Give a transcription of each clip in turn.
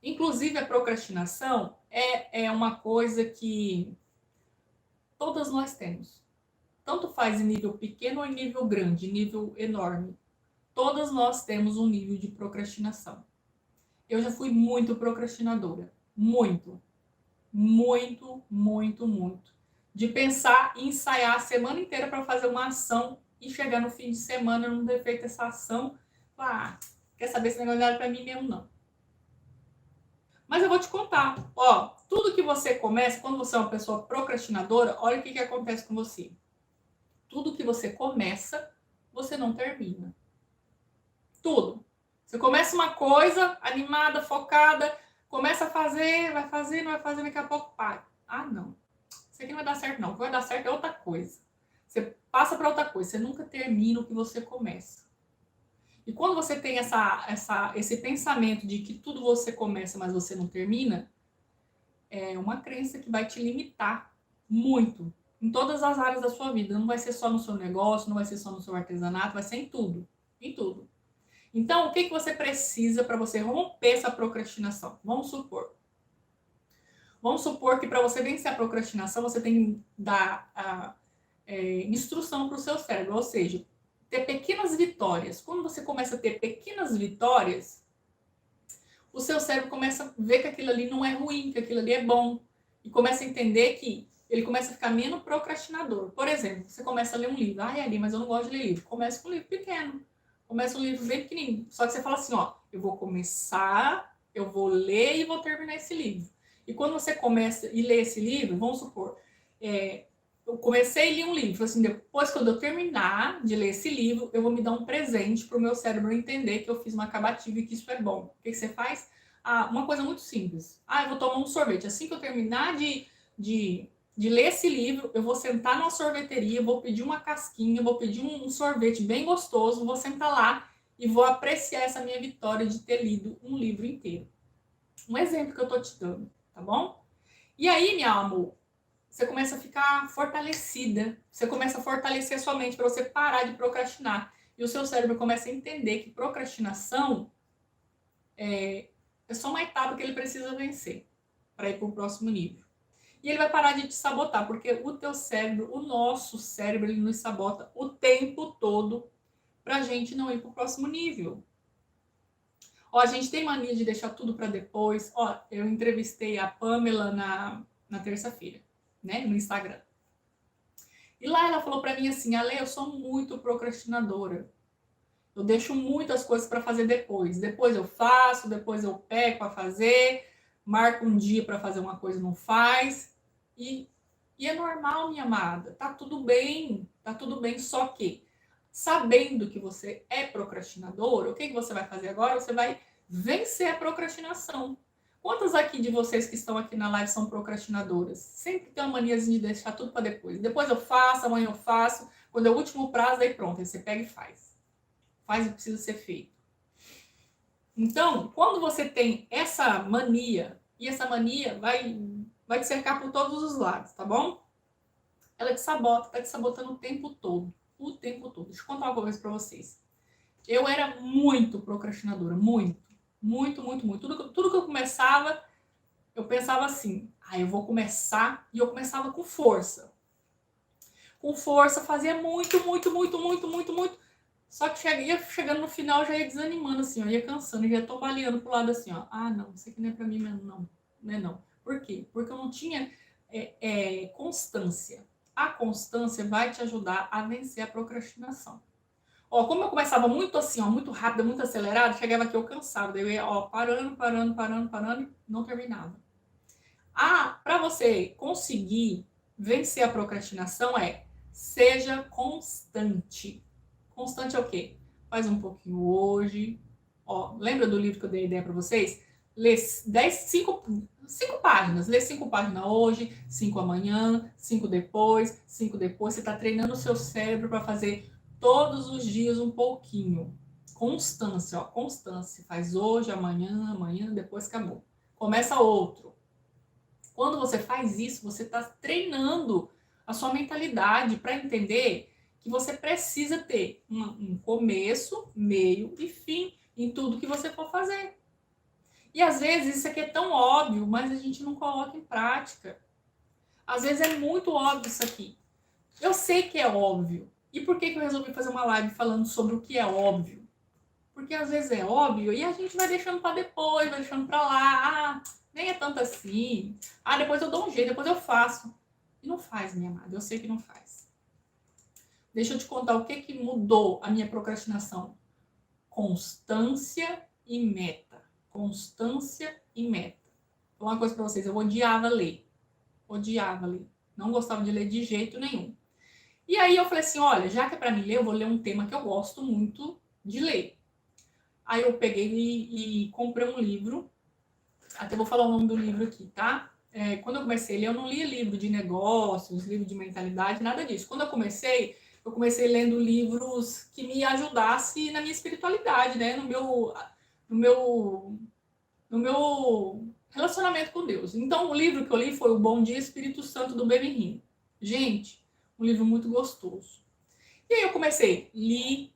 Inclusive, a procrastinação é uma coisa que todas nós temos. Tanto faz em nível pequeno ou em nível grande, em nível enorme. Todas nós temos um nível de procrastinação. Eu já fui muito procrastinadora. Muito. Muito, muito, muito. De pensar e ensaiar a semana inteira para fazer uma ação e chegar no fim de semana não ter feito essa ação. Ah, quer saber se negócio não é para mim mesmo, não. Mas eu vou te contar. Ó, tudo que você começa, quando você é uma pessoa procrastinadora, olha o que acontece com você. Tudo que você começa, você não termina. Tudo. Você começa uma coisa, animada, focada, começa a fazer, vai fazer, não vai fazer, daqui a pouco para. Ah, não. Isso aqui não vai dar certo, não. O que vai dar certo é outra coisa. Você passa para outra coisa, você nunca termina o que você começa. E quando você tem esse pensamento de que tudo você começa, mas você não termina, é uma crença que vai te limitar muito em todas as áreas da sua vida. Não vai ser só no seu negócio, não vai ser só no seu artesanato, vai ser em tudo. Em tudo. Então, o que você precisa para você romper essa procrastinação? Vamos supor que para você vencer a procrastinação, você tem que dar instrução para o seu cérebro, ou seja, ter pequenas vitórias. Quando você começa a ter pequenas vitórias, o seu cérebro começa a ver que aquilo ali não é ruim, que aquilo ali é bom, e começa a entender que ele começa a ficar menos procrastinador. Por exemplo, você começa a ler um livro. Ah, Ali, mas eu não gosto de ler livro. Começa com um livro pequeno. Começa um livro bem pequenininho. Só que você fala assim, ó, eu vou começar, eu vou ler e vou terminar esse livro. E quando você começa e lê esse livro, vamos supor, eu comecei a ler um livro, assim, depois quando eu terminar de ler esse livro, eu vou me dar um presente para o meu cérebro entender que eu fiz uma acabativa e que isso é bom. O que você faz? Uma coisa muito simples. Eu vou tomar um sorvete. Assim que eu terminar de ler esse livro, eu vou sentar numa sorveteria, vou pedir uma casquinha, vou pedir um sorvete bem gostoso, vou sentar lá e vou apreciar essa minha vitória de ter lido um livro inteiro. Um exemplo que eu tô te dando, tá bom? E aí, minha amor, você começa a ficar fortalecida, você começa a fortalecer a sua mente para você parar de procrastinar. E o seu cérebro começa a entender que procrastinação é só uma etapa que ele precisa vencer para ir para o próximo nível. E ele vai parar de te sabotar, porque o teu cérebro, o nosso cérebro, ele nos sabota o tempo todo para a gente não ir para o próximo nível. Ó, a gente tem mania de deixar tudo para depois. Ó, eu entrevistei a Pamela na terça-feira, né, no Instagram. E lá ela falou para mim assim, Ale, eu sou muito procrastinadora. Eu deixo muitas coisas para fazer depois. Depois eu faço, depois eu pego para fazer, marco um dia para fazer uma coisa e não faz. E é normal, minha amada. Tá tudo bem, só que sabendo que você é procrastinadora, o que você vai fazer agora? Você vai vencer a procrastinação. Quantas aqui de vocês que estão aqui na live são procrastinadoras? Sempre tem uma maniazinha de deixar tudo para depois. Depois eu faço, amanhã eu faço. Quando é o último prazo, aí pronto, aí você pega e faz. Faz o que precisa ser feito. Então, quando você tem essa mania, e essa mania vai te cercar por todos os lados, tá bom? Ela te sabota, tá te sabotando o tempo todo. O tempo todo. Deixa eu contar uma coisa pra vocês. Eu era muito procrastinadora, muito. Muito, muito, muito. Tudo que eu começava, eu pensava assim, eu vou começar, e eu começava com força. Com força, fazia muito, muito, muito, muito, muito, muito. Só que ia chegando no final, já ia desanimando, assim, ó, ia cansando, já ia tombaleando pro lado assim, ó. Não, isso aqui não é pra mim mesmo, não. Não é não. Por quê? Porque eu não tinha constância. A constância vai te ajudar a vencer a procrastinação. Ó, como eu começava muito assim, ó, muito rápido, muito acelerado, chegava aqui eu cansava, daí eu ia, ó, parando e não terminava. Para você conseguir vencer a procrastinação seja constante. Constante é o quê? Faz um pouquinho hoje. Ó, lembra do livro que eu dei ideia para vocês? Lê 5 páginas. Lê 5 páginas hoje, 5 amanhã, 5 depois, 5 depois. Você está treinando o seu cérebro para fazer todos os dias um pouquinho. Constância, ó, constância. Faz hoje, amanhã, depois acabou. Começa outro. Quando você faz isso, você está treinando a sua mentalidade para entender que você precisa ter um começo, meio e fim em tudo que você for fazer. E às vezes isso aqui é tão óbvio, mas a gente não coloca em prática. Às vezes é muito óbvio isso aqui. Eu sei que é óbvio. E por que eu resolvi fazer uma live falando sobre o que é óbvio? Porque às vezes é óbvio e a gente vai deixando para depois, vai deixando para lá. Ah, nem é tanto assim. Ah, depois eu dou um jeito, depois eu faço. E não faz, minha amada. Eu sei que não faz. Deixa eu te contar o que mudou a minha procrastinação. Constância e meta. Constância e meta. Vou falar uma coisa para vocês. Eu odiava ler. Odiava ler. Não gostava de ler de jeito nenhum. E aí eu falei assim, olha, já que é para mim ler, eu vou ler um tema que eu gosto muito de ler. Aí eu peguei e comprei um livro. Até vou falar o nome do livro aqui, tá? Quando eu comecei a ler, eu não lia livro de negócios, livro de mentalidade, nada disso. Quando eu comecei lendo livros que me ajudassem na minha espiritualidade, né? No meu, no meu relacionamento com Deus. Então, o livro que eu li foi O Bom Dia Espírito Santo, do Benihim. Gente, um livro muito gostoso. E aí eu comecei, li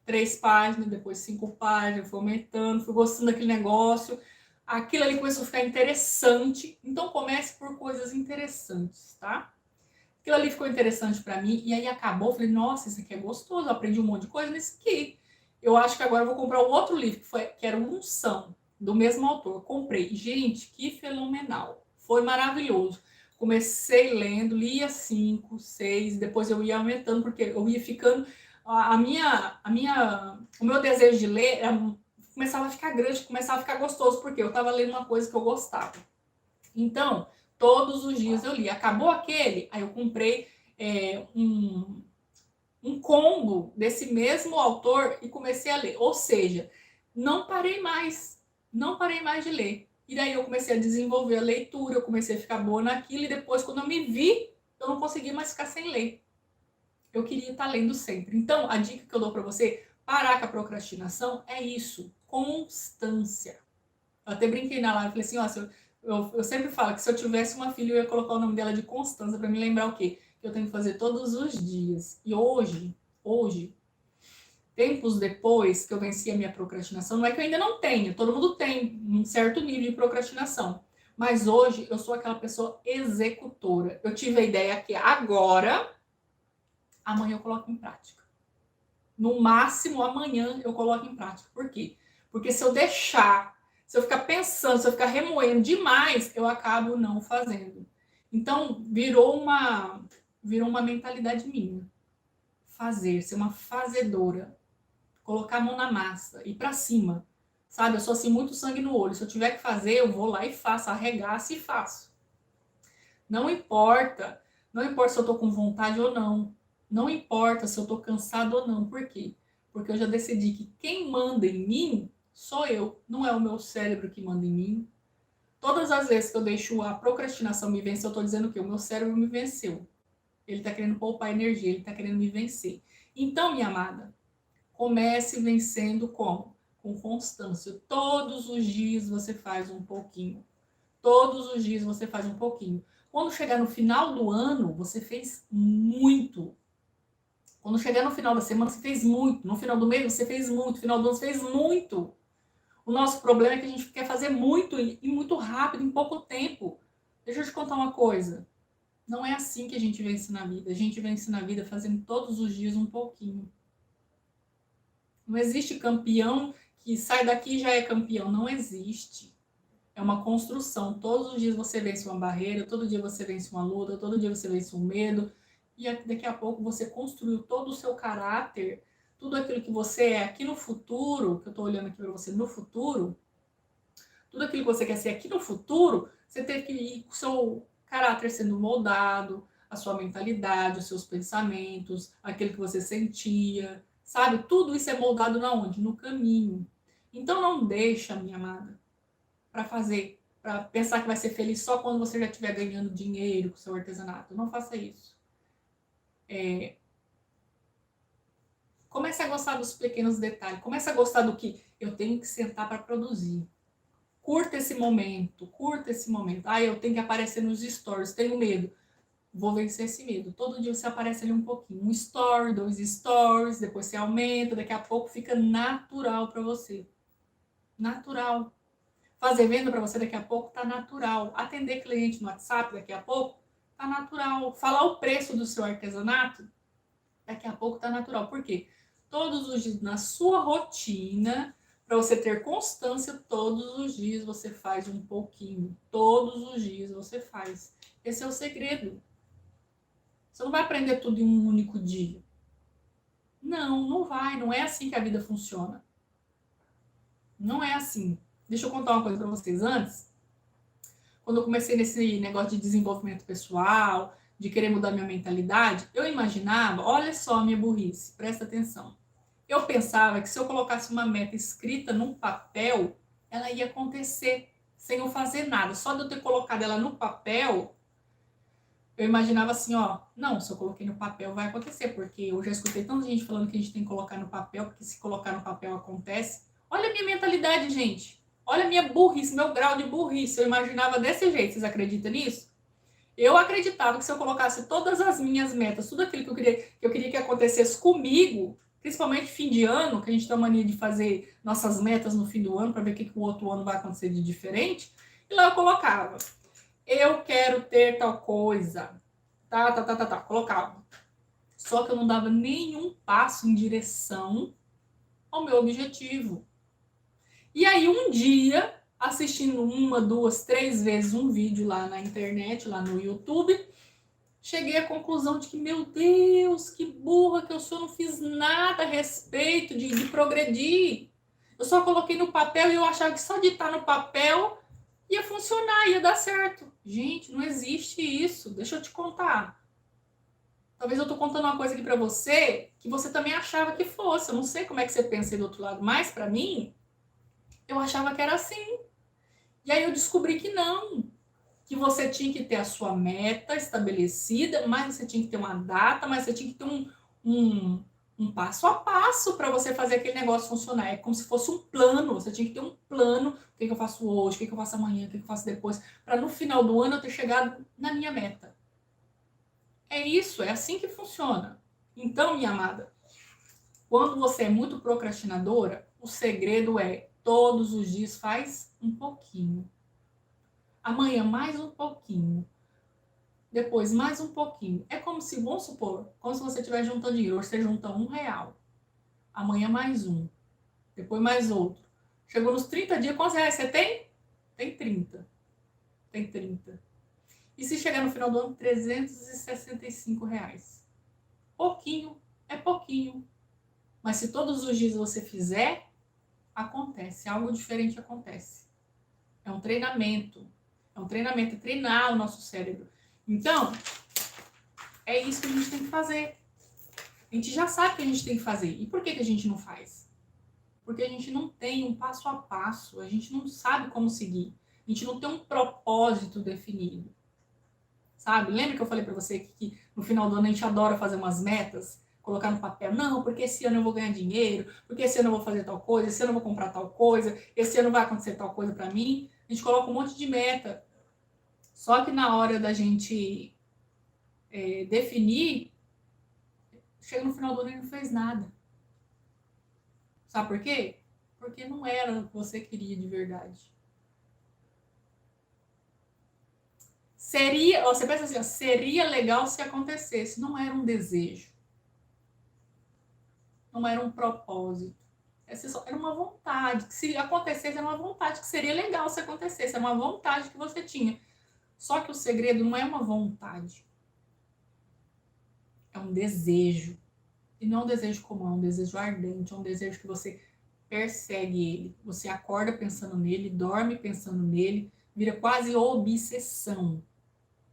3 páginas, depois 5 páginas, fui aumentando, fui gostando daquele negócio. Aquilo ali começou a ficar interessante. Então comece por coisas interessantes, tá? Aquilo ali ficou interessante para mim e aí acabou. Falei, nossa, isso aqui é gostoso. Eu aprendi um monte de coisa nesse aqui. Eu acho que agora eu vou comprar um outro livro que era Unção, do mesmo autor. Comprei. Gente, que fenomenal. Foi maravilhoso. Comecei lendo, lia 5, 6, depois eu ia aumentando, porque eu ia ficando. O meu desejo de ler começava a ficar grande, começava a ficar gostoso, porque eu estava lendo uma coisa que eu gostava. Então, todos os dias eu li. Acabou aquele, aí eu comprei um combo desse mesmo autor e comecei a ler. Ou seja, não parei mais de ler. E daí eu comecei a desenvolver a leitura, eu comecei a ficar boa naquilo, e depois, quando eu me vi, eu não consegui mais ficar sem ler. Eu queria estar lendo sempre. Então, a dica que eu dou para você, parar com a procrastinação, é isso, constância. Eu até brinquei na live, falei assim, ó, eu sempre falo que se eu tivesse uma filha, eu ia colocar o nome dela de Constância, para me lembrar o quê? Que eu tenho que fazer todos os dias. E hoje, tempos depois que eu venci a minha procrastinação, não é que eu ainda não tenha, todo mundo tem um certo nível de procrastinação. Mas hoje eu sou aquela pessoa executora. Eu tive a ideia que agora, amanhã eu coloco em prática. No máximo, amanhã eu coloco em prática. Por quê? Porque se eu ficar pensando, se eu ficar remoendo demais, eu acabo não fazendo. Então, virou uma mentalidade minha. Fazer, ser uma fazedora. Colocar a mão na massa, ir pra cima. Sabe? Eu sou assim, muito sangue no olho. Se eu tiver que fazer, eu vou lá e faço, arregaço e faço. Não importa se eu tô com vontade ou não. Não importa se eu tô cansado ou não. Por quê? Porque eu já decidi que quem manda em mim sou eu. Não é o meu cérebro que manda em mim. Todas as vezes que eu deixo a procrastinação me vencer, eu tô dizendo que o meu cérebro me venceu. Ele tá querendo poupar energia, ele tá querendo me vencer. Então, minha amada, comece vencendo como? Com constância. Todos os dias você faz um pouquinho. Todos os dias você faz um pouquinho. Quando chegar no final do ano, você fez muito. Quando chegar no final da semana, você fez muito. No final do mês, você fez muito. No final do ano, você fez muito. O nosso problema é que a gente quer fazer muito e muito rápido, em pouco tempo. Deixa eu te contar uma coisa. Não é assim que a gente vence na vida. A gente vence na vida fazendo todos os dias um pouquinho. Não existe campeão que sai daqui e já é campeão. Não existe. É uma construção. Todos os dias você vence uma barreira, todo dia você vence uma luta, todo dia você vence um medo. E daqui a pouco você construiu todo o seu caráter, tudo aquilo que você é aqui no futuro, que eu estou olhando aqui para você no futuro, tudo aquilo que você quer ser aqui no futuro, você teve que ir com o seu caráter sendo moldado, a sua mentalidade, os seus pensamentos, aquilo que você sentia, sabe? Tudo isso é moldado na onde? No caminho. Então não deixa, minha amada, para pensar que vai ser feliz só quando você já estiver ganhando dinheiro com seu artesanato. Não faça isso. Comece a gostar dos pequenos detalhes. Comece a gostar do que eu tenho que sentar para produzir. Curta esse momento, curta esse momento. Ah, eu tenho que aparecer nos stories, tenho medo. Vou vencer esse medo. Todo dia você aparece ali um pouquinho. Um story, 2 stories, depois você aumenta, daqui a pouco fica natural para você. Natural. Fazer venda para você daqui a pouco tá natural. Atender cliente no WhatsApp daqui a pouco tá natural. Falar o preço do seu artesanato daqui a pouco tá natural. Por quê? Todos os dias na sua rotina, para você ter constância, todos os dias você faz um pouquinho. Todos os dias você faz. Esse é o segredo. Você não vai aprender tudo em um único dia. Não, não vai. Não é assim que a vida funciona. Não é assim. Deixa eu contar uma coisa para vocês antes. Quando eu comecei nesse negócio de desenvolvimento pessoal, de querer mudar minha mentalidade, eu imaginava, olha só a minha burrice, presta atenção. Eu pensava que se eu colocasse uma meta escrita num papel, ela ia acontecer sem eu fazer nada. Só de eu ter colocado ela no papel, eu imaginava assim, ó, não, se eu coloquei no papel vai acontecer, porque eu já escutei tanta gente falando que a gente tem que colocar no papel, porque se colocar no papel acontece. Olha a minha mentalidade, gente. Olha a minha burrice, meu grau de burrice. Eu imaginava desse jeito, vocês acreditam nisso? Eu acreditava que se eu colocasse todas as minhas metas, tudo aquilo que eu queria que acontecesse comigo, principalmente fim de ano, que a gente tem a mania de fazer nossas metas no fim do ano para ver o que o outro ano vai acontecer de diferente, e lá eu colocava, eu quero ter tal coisa, colocava. Só que eu não dava nenhum passo em direção ao meu objetivo. E aí um dia, assistindo uma, duas, três vezes um vídeo lá na internet, lá no YouTube, cheguei à conclusão de que, meu Deus, que burra que eu sou, não fiz nada a respeito de progredir. Eu só coloquei no papel e eu achava que só de estar no papel ia funcionar, ia dar certo. Gente, não existe isso. Deixa eu te contar. Talvez eu tô contando uma coisa aqui pra você que você também achava que fosse. Eu não sei como é que você pensa aí do outro lado, mas pra mim, eu achava que era assim. E aí eu descobri que não. Que você tinha que ter a sua meta estabelecida, mas você tinha que ter uma data, mas você tinha que ter um passo a passo para você fazer aquele negócio funcionar. É como se fosse um plano. Você tinha que ter um plano. O que eu faço hoje, o que eu faço amanhã, o que eu faço depois, para no final do ano eu ter chegado na minha meta. É isso, é assim que funciona. Então, minha amada, quando você é muito procrastinadora, o segredo é todos os dias faz um pouquinho. Amanhã mais um pouquinho. Depois mais um pouquinho. É como se, vamos supor, como se você estiver juntando dinheiro. Hoje você junta R$ 1. Amanhã mais um. Depois mais outro. Chegou nos 30 dias, quantos reais você tem? Tem 30. Tem 30. E se chegar no final do ano, R$ 365. Pouquinho é pouquinho. Mas se todos os dias você fizer, acontece. Algo diferente acontece. É um treinamento. É um treinamento, é treinar o nosso cérebro. Então, é isso que a gente tem que fazer. A gente já sabe o que a gente tem que fazer. E por que a gente não faz? Porque a gente não tem um passo a passo. A gente não sabe como seguir. A gente não tem um propósito definido. Sabe? Lembra que eu falei pra você que no final do ano a gente adora fazer umas metas? Colocar no papel, não, porque esse ano eu vou ganhar dinheiro, porque esse ano eu vou fazer tal coisa, esse ano eu vou comprar tal coisa, esse ano vai acontecer tal coisa pra mim. A gente coloca um monte de meta. Só que na hora da gente definir, chega no final do ano e não fez nada. Sabe por quê? Porque não era o que você queria de verdade. Seria, você pensa assim, ó, seria legal se acontecesse. Não era um desejo. Não era um propósito. Era uma vontade. Que se acontecesse, era uma vontade que seria legal se acontecesse. Era uma vontade que você tinha. Só que o segredo não é uma vontade. É um desejo. E não é um desejo comum, é um desejo ardente, é um desejo que você persegue ele. Você acorda pensando nele, dorme pensando nele, vira quase obsessão.